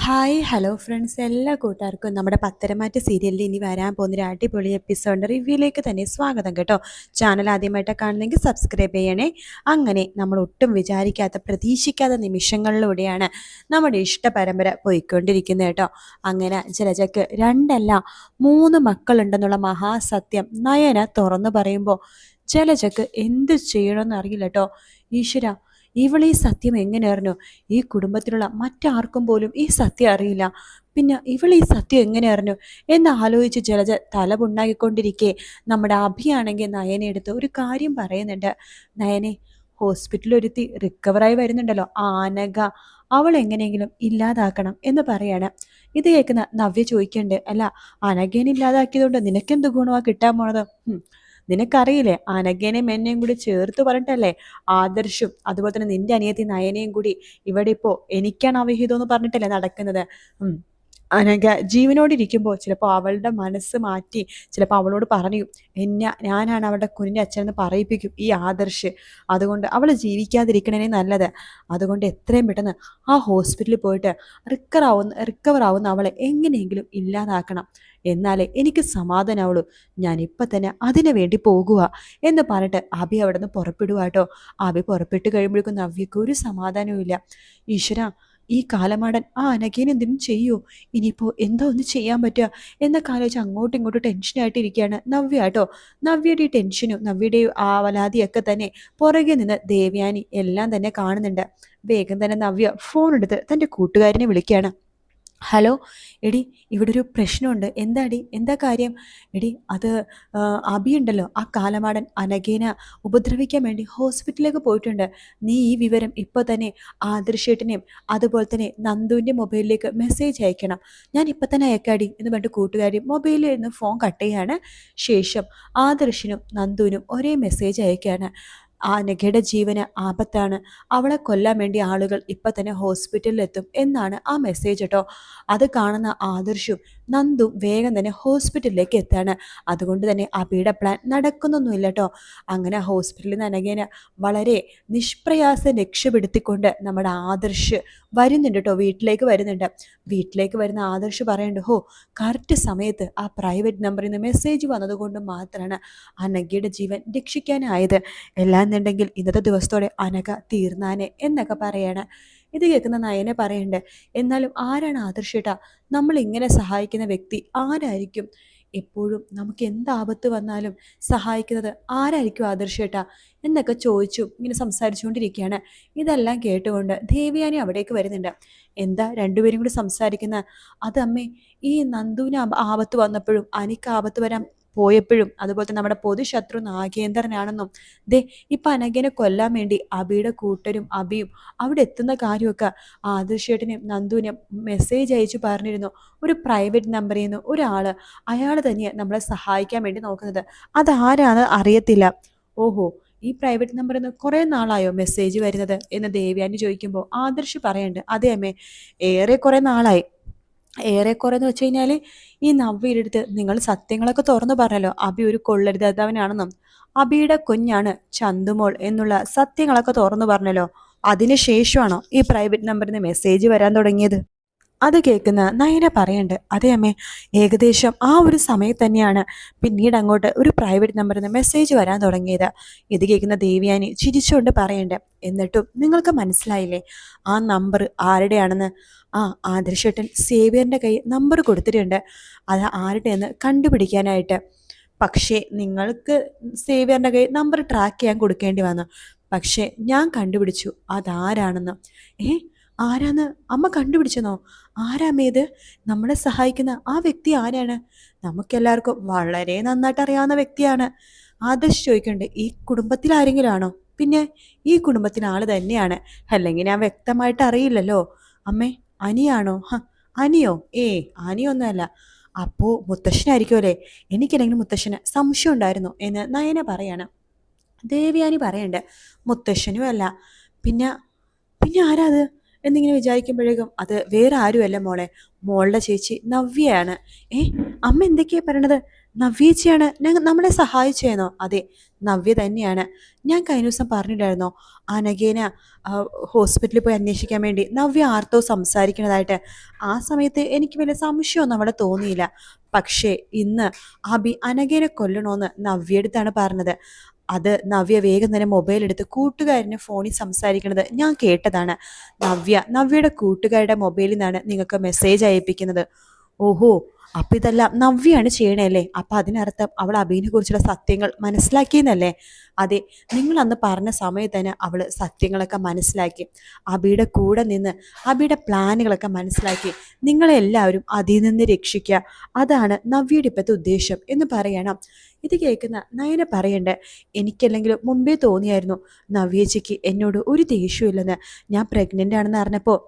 Hi hello friends, എല്ലാ കൂട്ടുകാർക്കും നമ്മുടെ പത്തരമാറ്റ് സീരിയലിൽ ഇനി വരാൻ പോകുന്നൊരു അടിപൊളി എപ്പിസോഡിൻ്റെ റിവ്യൂയിലേക്ക് തന്നെ സ്വാഗതം കേട്ടോ. ചാനൽ ആദ്യമായിട്ട് കാണുന്നെങ്കിൽ സബ്സ്ക്രൈബ് ചെയ്യണേ. അങ്ങനെ നമ്മൾ ഒട്ടും വിചാരിക്കാത്ത പ്രതീക്ഷിക്കാത്ത നിമിഷങ്ങളിലൂടെയാണ് നമ്മുടെ ഇഷ്ട പരമ്പര പോയിക്കൊണ്ടിരിക്കുന്നത് കേട്ടോ. അങ്ങനെ ജലജയ്ക്ക് രണ്ടല്ല 3 മക്കളുണ്ടെന്നുള്ള മഹാസത്യം നയന തുറന്നു പറയുമ്പോൾ ജലജയ്ക്ക് എന്ത് ചെയ്യണമെന്ന് അറിയില്ല കേട്ടോ. ഈശ്വര, ഇവൾ ഈ സത്യം എങ്ങനെ അറിഞ്ഞു? ഈ കുടുംബത്തിലുള്ള മറ്റാർക്കും പോലും ഈ സത്യം അറിയില്ല. പിന്നെ ഇവൾ ഈ സത്യം എങ്ങനെ അറിഞ്ഞു എന്ന് ആലോചിച്ച് ജലജ തല പുണ്ണാക്കിക്കൊണ്ടിരിക്കെ നമ്മുടെ അഭിയാണെങ്കിൽ നയനെ എടുത്ത് ഒരു കാര്യം പറയുന്നുണ്ട്. നയനെ, ഹോസ്പിറ്റലിൽ ഒരുത്തി റിക്കവറായി വരുന്നുണ്ടല്ലോ, അനഘ, അവൾ എങ്ങനെയെങ്കിലും ഇല്ലാതാക്കണം എന്ന് പറയാണ്. ഇത് കേൾക്കുന്ന നവ്യ ചോദിക്കുന്നുണ്ട്, അല്ല അനഘേനെ ഇല്ലാതാക്കിയതുകൊണ്ട് നിനക്കെന്ത് ഗുണമാണ് കിട്ടാൻ പോണത്? നിനക്കറിയില്ലേ, അനഘേനെയും എന്നെയും കൂടി ചേർത്ത് പറഞ്ഞിട്ടല്ലേ ആദർശും അതുപോലെ തന്നെ നിന്റെ അനിയത്തി നയനയും കൂടി ഇവിടെ ഇപ്പോൾ എനിക്കാണ് അവിഹിതം എന്ന് പറഞ്ഞിട്ടല്ലേ നടക്കുന്നത്. അനഘ ജീവനോടിരിക്കുമ്പോൾ ചിലപ്പോൾ അവളുടെ മനസ്സ് മാറ്റി ചിലപ്പോൾ അവളോട് പറയും, ഞാനാണ് അവളുടെ കുഞ്ഞിൻ്റെ അച്ഛനെന്ന് പറയിപ്പിക്കും ഈ ആദർശ്. അതുകൊണ്ട് അവൾ ജീവിക്കാതിരിക്കണേ നല്ലത്. അതുകൊണ്ട് എത്രയും പെട്ടെന്ന് ആ ഹോസ്പിറ്റലിൽ പോയിട്ട് റിക്കവർ ആവുന്ന അവളെ എങ്ങനെയെങ്കിലും ഇല്ലാതാക്കണം, എന്നാലേ എനിക്ക് സമാധാനമാവുള്ളൂ. ഞാനിപ്പം തന്നെ അതിനു വേണ്ടി പോകുക എന്ന് പറഞ്ഞിട്ട് അഭി അവിടെ നിന്ന് പുറപ്പെടുക കേട്ടോ. അഭി പുറപ്പെട്ട് കഴിയുമ്പോഴേക്കും നവ്യക്ക് ഒരു സമാധാനവും ഇല്ല. ഈശ്വര, ഈ കാലമാടൻ ആ അനഘേനെ എന്തെങ്കിലും ചെയ്യൂ, ഇനിയിപ്പോൾ എന്താ ഒന്ന് ചെയ്യാൻ പറ്റുക എന്നൊക്കെ ആലോചിച്ച് അങ്ങോട്ടും ഇങ്ങോട്ടും ടെൻഷനായിട്ട് ഇരിക്കുകയാണ് നവ്യ കേട്ടോ. നവ്യയുടെ ഈ ടെൻഷനും നവ്യയുടെ ആ വലാതിയൊക്കെ തന്നെ പുറകെ നിന്ന് ദേവയാനി എല്ലാം തന്നെ കാണുന്നുണ്ട്. വേഗം തന്നെ നവ്യ ഫോൺ എടുത്ത് തൻ്റെ കൂട്ടുകാരനെ വിളിക്കുകയാണ്. ഹലോ എടി, ഇവിടെ ഒരു പ്രശ്നമുണ്ട്. എന്താടി, എന്താ കാര്യം? എടി, അത് അബിയുണ്ടല്ലോ, ആ കാലമാടൻ അനഘേന ഉപദ്രവിക്കാൻ വേണ്ടി ഹോസ്പിറ്റലിലേക്ക് പോയിട്ടുണ്ട്. നീ ഈ വിവരം ഇപ്പോൾ തന്നെ ആദർശേട്ടനെയും അതുപോലെ തന്നെ നന്ദുവിൻ്റെ മൊബൈലിലേക്ക് മെസ്സേജ് അയക്കണം. ഞാൻ ഇപ്പം തന്നെ അയക്കാടി എന്ന് പറഞ്ഞിട്ട് കൂട്ടുകാരി മൊബൈലിൽ നിന്ന് ഫോൺ കട്ട് ചെയ്യാണ്. ശേഷം ആദർശിനും നന്ദുവിനും ഒരേ മെസ്സേജ് അയക്കുകയാണ്. ആ നഗയുടെ ജീവന് ആപത്താണ്, അവളെ കൊല്ലാൻ വേണ്ടി ആളുകൾ ഇപ്പം തന്നെ ഹോസ്പിറ്റലിലെത്തും എന്നാണ് ആ മെസ്സേജ് കേട്ടോ. അത് കാണുന്ന ആദർശും നന്ദും വേഗം തന്നെ ഹോസ്പിറ്റലിലേക്ക് എത്താണ്. അതുകൊണ്ട് തന്നെ അബിയുടെ പ്ലാൻ നടക്കുന്നൊന്നുമില്ല കേട്ടോ. അങ്ങനെ ഹോസ്പിറ്റലിൽ നിന്ന് അനഘേനെ വളരെ നിഷ്പ്രയാസം രക്ഷപ്പെടുത്തിക്കൊണ്ട് നമ്മുടെ ആദർശ് വരുന്നുണ്ട് കേട്ടോ. വീട്ടിലേക്ക് വരുന്നുണ്ട്. വീട്ടിലേക്ക് വരുന്ന ആദർശ് പറയുന്നുണ്ട്, ഹോ, കറക്റ്റ് സമയത്ത് ആ പ്രൈവറ്റ് നമ്പറിൽ നിന്ന് മെസ്സേജ് വന്നതുകൊണ്ട് മാത്രമാണ് അനഘയുടെ ജീവൻ രക്ഷിക്കാനായത്. എന്നുണ്ടെങ്കിൽ ഇന്നത്തെ ദിവസത്തോടെ അനഘ തീർന്നാനെ എന്നൊക്കെ പറയാണ്. ഇത് കേൾക്കുന്ന നയനെ പറയുന്നുണ്ട്, എന്നാലും ആരാണ് ആദർശേട്ടാ നമ്മൾ ഇങ്ങനെ സഹായിക്കുന്ന വ്യക്തി? ആരായിരിക്കും? എപ്പോഴും നമുക്ക് എന്താപത്ത് വന്നാലും സഹായിക്കുന്നത് ആരായിരിക്കും ആദർശേട്ടാ എന്നൊക്കെ ചോദിച്ചു ഇങ്ങനെ സംസാരിച്ചുകൊണ്ടിരിക്കുകയാണ്. ഇതെല്ലാം കേട്ടുകൊണ്ട് ദേവയാനി അവിടേക്ക് വരുന്നുണ്ട്. എന്താ രണ്ടുപേരും കൂടി സംസാരിക്കുന്ന? അതമ്മേ, ഈ നന്ദുവിന് ആപത്ത് വന്നപ്പോഴും അനിക്ക് ആപത്ത് വരാൻ പോയപ്പോഴും അതുപോലെ തന്നെ നമ്മുടെ പൊതുശത്രു നാഗേന്ദ്രനാണെന്നും ഇപ്പം അനഘനെ കൊല്ലാൻ വേണ്ടി അബിയുടെ കൂട്ടരും അബിയും അവിടെ എത്തുന്ന കാര്യമൊക്കെ ആദർശേട്ടനെയും നന്ദുവിനെയും മെസ്സേജ് അയച്ചു പറഞ്ഞിരുന്നു. ഒരു പ്രൈവറ്റ് നമ്പറിൽ നിന്ന് ഒരാൾ, അയാൾ തന്നെയാണ് നമ്മളെ സഹായിക്കാൻ വേണ്ടി നോക്കുന്നത്. അതാരാന്ന് അറിയത്തില്ല. ഓഹോ, ഈ പ്രൈവറ്റ് നമ്പറിൽ നിന്ന് കുറേ നാളായോ മെസ്സേജ് വരുന്നത് എന്ന് ദേവയാനി ചോദിക്കുമ്പോൾ ആദർശ് പറയുന്നുണ്ട്, അതെ അമ്മേ, കുറേ നാളായി. ഏറെക്കുറെ എന്ന് വെച്ച് കഴിഞ്ഞാൽ ഈ നവ്യയുടെ നിങ്ങൾ സത്യങ്ങളൊക്കെ തുറന്നു പറഞ്ഞല്ലോ, അബി ഒരു കൊള്ളരുതാത്തവനാണെന്നും അബിയുടെ കുഞ്ഞാണ് ചന്തുമോൾ എന്നുള്ള സത്യങ്ങളൊക്കെ തുറന്നു പറഞ്ഞല്ലോ. അതിനുശേഷമാണോ ഈ പ്രൈവറ്റ് നമ്പറിൽ നിന്ന് മെസ്സേജ് വരാൻ തുടങ്ങിയത്? അത് കേൾക്കുന്ന നയന പറയുന്നുണ്ട്, അതേ അമ്മേ, ഏകദേശം ആ ഒരു സമയത്ത് തന്നെയാണ് പിന്നീട് അങ്ങോട്ട് ഒരു പ്രൈവറ്റ് നമ്പറിൽ നിന്ന് മെസ്സേജ് വരാൻ തുടങ്ങിയത്. ഇത് കേൾക്കുന്ന ദേവയാനി ചിരിച്ചുകൊണ്ട് പറയുന്നുണ്ട്, എന്നിട്ടും നിങ്ങൾക്ക് മനസ്സിലായില്ലേ ആ നമ്പർ ആരുടെയാണെന്ന്? ആ ആദർശേട്ടൻ സേവ്യറിൻ്റെ കയ്യിൽ നമ്പർ കൊടുത്തിട്ടുണ്ട്, അത് ആരുടെയെന്ന് കണ്ടുപിടിക്കാനായിട്ട്. പക്ഷേ നിങ്ങൾക്ക് സേവ്യറിൻ്റെ കയ്യിൽ നമ്പർ ട്രാക്ക് ചെയ്യാൻ കൊടുക്കേണ്ടി വന്നു. പക്ഷേ ഞാൻ കണ്ടുപിടിച്ചു അതാരാണെന്ന്. ആരാന്ന് അമ്മ കണ്ടുപിടിച്ചെന്നോ? ആരാമേത്? നമ്മളെ സഹായിക്കുന്ന ആ വ്യക്തി ആരാണ്? നമുക്കെല്ലാവർക്കും വളരെ നന്നായിട്ട് അറിയാവുന്ന വ്യക്തിയാണ്. ആദർശ് ചോദിക്കണ്ടേ, ഈ കുടുംബത്തിൽ ആരെങ്കിലും ആണോ? പിന്നെ ഈ കുടുംബത്തിലെ ആൾ തന്നെയാണ്, അല്ലെങ്കിൽ ഞാൻ വ്യക്തമായിട്ട് അറിയില്ലല്ലോ. അമ്മേ, അനിയാണോ? അനിയോ? അനിയൊന്നുമല്ല. അപ്പോൾ മുത്തശ്ശനായിരിക്കുമല്ലേ? എനിക്കില്ലെങ്കിൽ മുത്തശ്ശന് സംശയം ഉണ്ടായിരുന്നു എന്ന് നയന പറയാണ്. ദേവയാനി പറയണ്ട്, മുത്തശ്ശനും അല്ല. പിന്നെ പിന്നെ ആരാ അത് എന്നിങ്ങനെ വിചാരിക്കുമ്പോഴേക്കും അത് വേറെ ആരുമല്ല മോളെ, മോളുടെ ചേച്ചി നവ്യയാണ്. അമ്മ എന്തൊക്കെയാ പറയണത്? നവ്യേച്ചിയാണ് നമ്മളെ സഹായിച്ചേന്നോ? അതെ, നവ്യ തന്നെയാണ്. ഞാൻ കഴിഞ്ഞ ദിവസം പറഞ്ഞില്ലായിരുന്നോ അനഘേന ഹോസ്പിറ്റലിൽ പോയി അന്വേഷിക്കാൻ വേണ്ടി നവ്യ ആർത്തോ സംസാരിക്കുന്നതായിട്ട്. ആ സമയത്ത് എനിക്ക് വലിയ സംശയമൊന്നും അവിടെ തോന്നിയില്ല. പക്ഷേ ഇന്ന് അബി അനഘേനെ കൊല്ലണോന്ന് നവ്യടുത്താണ് പറഞ്ഞത്. അത് നവ്യ വേഗം തന്നെ മൊബൈൽ എടുത്ത് കൂട്ടുകാരന് ഫോണിൽ സംസാരിക്കുന്നത് ഞാൻ കേട്ടതാണ്. നവ്യയുടെ കൂട്ടുകാരുടെ മൊബൈലിൽ നിന്നാണ് നിങ്ങൾക്ക് മെസ്സേജ് അയപ്പിക്കുന്നത്. ഓഹോ, അപ്പൊ ഇതെല്ലാം നവ്യാണ് ചെയ്യണല്ലേ? അപ്പൊ അതിനർത്ഥം അവൾ അബീനെ കുറിച്ചുള്ള സത്യങ്ങൾ മനസ്സിലാക്കിയെന്നല്ലേ? അതെ, നിങ്ങൾ അന്ന് പറഞ്ഞ സമയത്ത് തന്നെ അവള് സത്യങ്ങളൊക്കെ മനസ്സിലാക്കി. അബിയുടെ കൂടെ നിന്ന് അബിയുടെ പ്ലാനുകളൊക്കെ മനസ്സിലാക്കി. നിങ്ങളെല്ലാവരും അതിൽ നിന്ന് രക്ഷിക്കുക, അതാണ് നവ്യയുടെ ഇപ്പോഴത്തെ ഉദ്ദേശം എന്ന് പറയണം. ഇത് കേൾക്കുന്ന നയന പറയണ്ടേ, എനിക്കല്ലെങ്കിലും മുമ്പേ തോന്നിയായിരുന്നു നവ്യേച്ചിക്ക് എന്നോട് ഒരു ദേഷ്യമില്ലെന്ന്. ഞാൻ പ്രഗ്നൻ്റ് ആണെന്ന് അറിഞ്ഞപ്പോൾ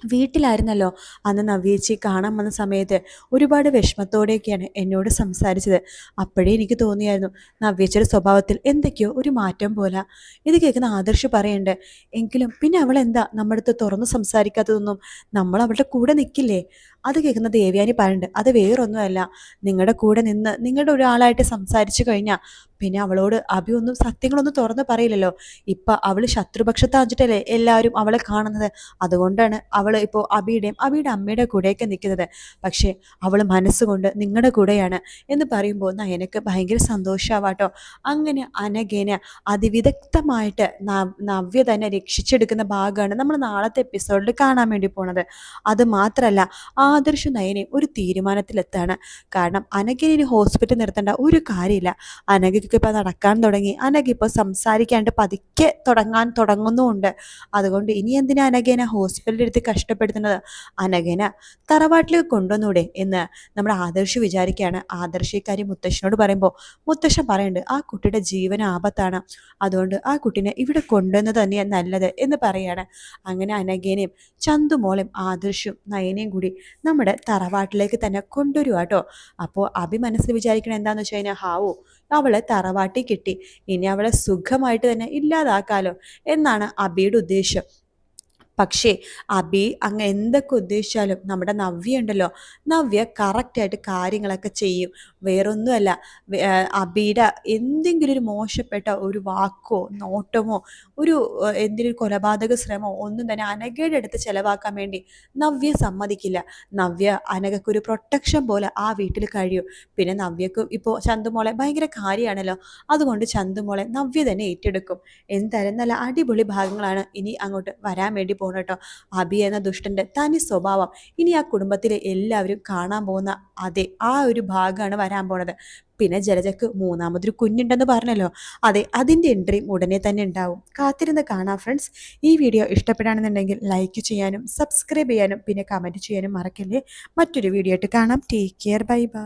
വീട്ടിലായിരുന്നല്ലോ അന്ന് നവ്യേച്ചി കാണാൻ വന്ന സമയത്ത് ഒരുപാട് വിഷമത്തോടെയൊക്കെയാണ് എന്നോട് സംസാരിച്ചത്. അപ്പോഴേ എനിക്ക് തോന്നിയായിരുന്നു നവ്യേച്ചിയുടെ സ്വഭാവത്തിൽ എന്തൊക്കെയോ ഒരു മാറ്റം പോലെ. ഇത് കേൾക്കുന്ന ആദർശ് പറയണ്ട്, എങ്കിലും പിന്നെ അവൾ എന്താ നമ്മുടെ അടുത്ത് തുറന്ന് സംസാരിക്കാത്തതൊന്നും? നമ്മൾ അവളുടെ കൂടെ നിൽക്കില്ലേ? അത് കേൾക്കുന്ന ദേവയാനി പറയുന്നുണ്ട്, അത് വേറൊന്നുമല്ല, നിങ്ങളുടെ കൂടെ നിന്ന് നിങ്ങളുടെ ഒരാളായിട്ട് സംസാരിച്ചു കഴിഞ്ഞാൽ പിന്നെ അവളോട് അഭി ഒന്നും സത്യങ്ങളൊന്നും തുറന്ന് പറയില്ലല്ലോ. ഇപ്പം അവൾ ശത്രുപക്ഷത്താച്ചിട്ടല്ലേ എല്ലാവരും അവളെ കാണുന്നത്. അതുകൊണ്ടാണ് അവൾ ഇപ്പോൾ അബിയുടെ അമ്മയുടെ കൂടെയൊക്കെ നിൽക്കുന്നത്. പക്ഷേ അവൾ മനസ്സുകൊണ്ട് നിങ്ങളുടെ കൂടെയാണ് എന്ന് പറയുമ്പോൾ നയനക്ക് ഭയങ്കര സന്തോഷമാവാട്ടോ. അങ്ങനെ അനഘേന അതിവിദഗ്ധമായിട്ട് നവ്യ തന്നെ രക്ഷിച്ചെടുക്കുന്ന ഭാഗമാണ് നമ്മൾ നാളത്തെ എപ്പിസോഡിൽ കാണാൻ വേണ്ടി പോണത്. അത് മാത്രമല്ല, ആദർശ് നയനെ ഒരു തീരുമാനത്തിലെത്താണ്. കാരണം അനഘനെ ഇനി ഹോസ്പിറ്റൽ നിർത്തേണ്ട ഒരു കാര്യമില്ല. അനഘയ്ക്ക് ഇപ്പോൾ നടക്കാൻ തുടങ്ങി. അനഘ ഇപ്പോൾ സംസാരിക്കാണ്ട് പതുക്കെ തുടങ്ങുന്നുമുണ്ട്. അതുകൊണ്ട് ഇനി എന്തിനാ അനഘേന ഹോസ്പിറ്റലിൽ എടുത്ത് കഷ്ടപ്പെടുത്തുന്നത്? അനഘേന തറവാട്ടിലേക്ക് കൊണ്ടുവന്നൂടെ എന്ന് നമ്മുടെ ആദർശ് വിചാരിക്കുകയാണ്. ആദർശ് ഇക്കാര്യം മുത്തശ്ശനോട് പറയുമ്പോൾ മുത്തശ്ശൻ പറയുന്നുണ്ട്, ആ കുട്ടിയുടെ ജീവൻ ആപത്താണ്, അതുകൊണ്ട് ആ കുട്ടീനെ ഇവിടെ കൊണ്ടുവന്നത് തന്നെയാണ് നല്ലത് എന്ന് പറയാണ്. അങ്ങനെ അനഘേനയും ചന്തുമോളെയും ആദർശും നയനയും കൂടി നമ്മുടെ തറവാട്ടിലേക്ക് തന്നെ കൊണ്ടുവരുക കേട്ടോ. അപ്പോൾ അഭി മനസ്സിൽ വിചാരിക്കണം എന്താണെന്ന് വെച്ച് കഴിഞ്ഞാൽ, ഹാവോ അവളെ തറവാട്ടിൽ കിട്ടി, ഇനി അവളെ സുഖമായിട്ട് തന്നെ ഇല്ലാതാക്കാലോ എന്നാണ് അബിയുടെ ഉദ്ദേശം. പക്ഷേ അബി അങ്ങ് എന്തൊക്കെ ഉദ്ദേശിച്ചാലും നമ്മുടെ നവ്യ ഉണ്ടല്ലോ, നവ്യ കറക്റ്റായിട്ട് കാര്യങ്ങളൊക്കെ ചെയ്യും. വേറൊന്നുമല്ല, അബിയുടെ എന്തെങ്കിലും ഒരു മോശപ്പെട്ട ഒരു വാക്കോ നോട്ടമോ ഒരു എന്തെങ്കിലും കൊലപാതക ശ്രമമോ ഒന്നും തന്നെ അനഘയുടെ അടുത്ത് ചിലവാക്കാൻ വേണ്ടി നവ്യ സമ്മതിക്കില്ല. നവ്യ അനഘയ്ക്കൊരു പ്രൊട്ടക്ഷൻ പോലെ ആ വീട്ടിൽ കഴിയും. പിന്നെ നവ്യക്ക് ഇപ്പോൾ ചന്തുമോളെ ഭയങ്കര കാര്യമാണല്ലോ, അതുകൊണ്ട് ചന്തുമോളെ നവ്യ തന്നെ ഏറ്റെടുക്കും. എന്തായാലും നല്ല അടിപൊളി ഭാഗങ്ങളാണ് ഇനി അങ്ങോട്ട് വരാൻ വേണ്ടി പോകുന്നത് കേട്ടോ. അബി എന്ന ദുഷ്ടന്റെ തനി സ്വഭാവം ഇനി ആ കുടുംബത്തിലെ എല്ലാവരും കാണാൻ പോകുന്ന അതെ ആ ഒരു ഭാഗമാണ് വരാൻ പോണത്. പിന്നെ ജലജക്ക് മൂന്നാമതൊരു കുഞ്ഞുണ്ടെന്ന് പറഞ്ഞല്ലോ, അതെ അതിൻ്റെ എൻട്രിയും ഉടനെ തന്നെ ഉണ്ടാവും. കാത്തിരുന്ന് കാണാം ഫ്രണ്ട്സ്. ഈ വീഡിയോ ഇഷ്ടപ്പെടുകയാണെന്നുണ്ടെങ്കിൽ ലൈക്ക് ചെയ്യാനും സബ്സ്ക്രൈബ് ചെയ്യാനും പിന്നെ കമൻറ്റ് ചെയ്യാനും മറക്കല്ലേ. മറ്റൊരു വീഡിയോ ആയിട്ട് കാണാം. Take care, bye bye.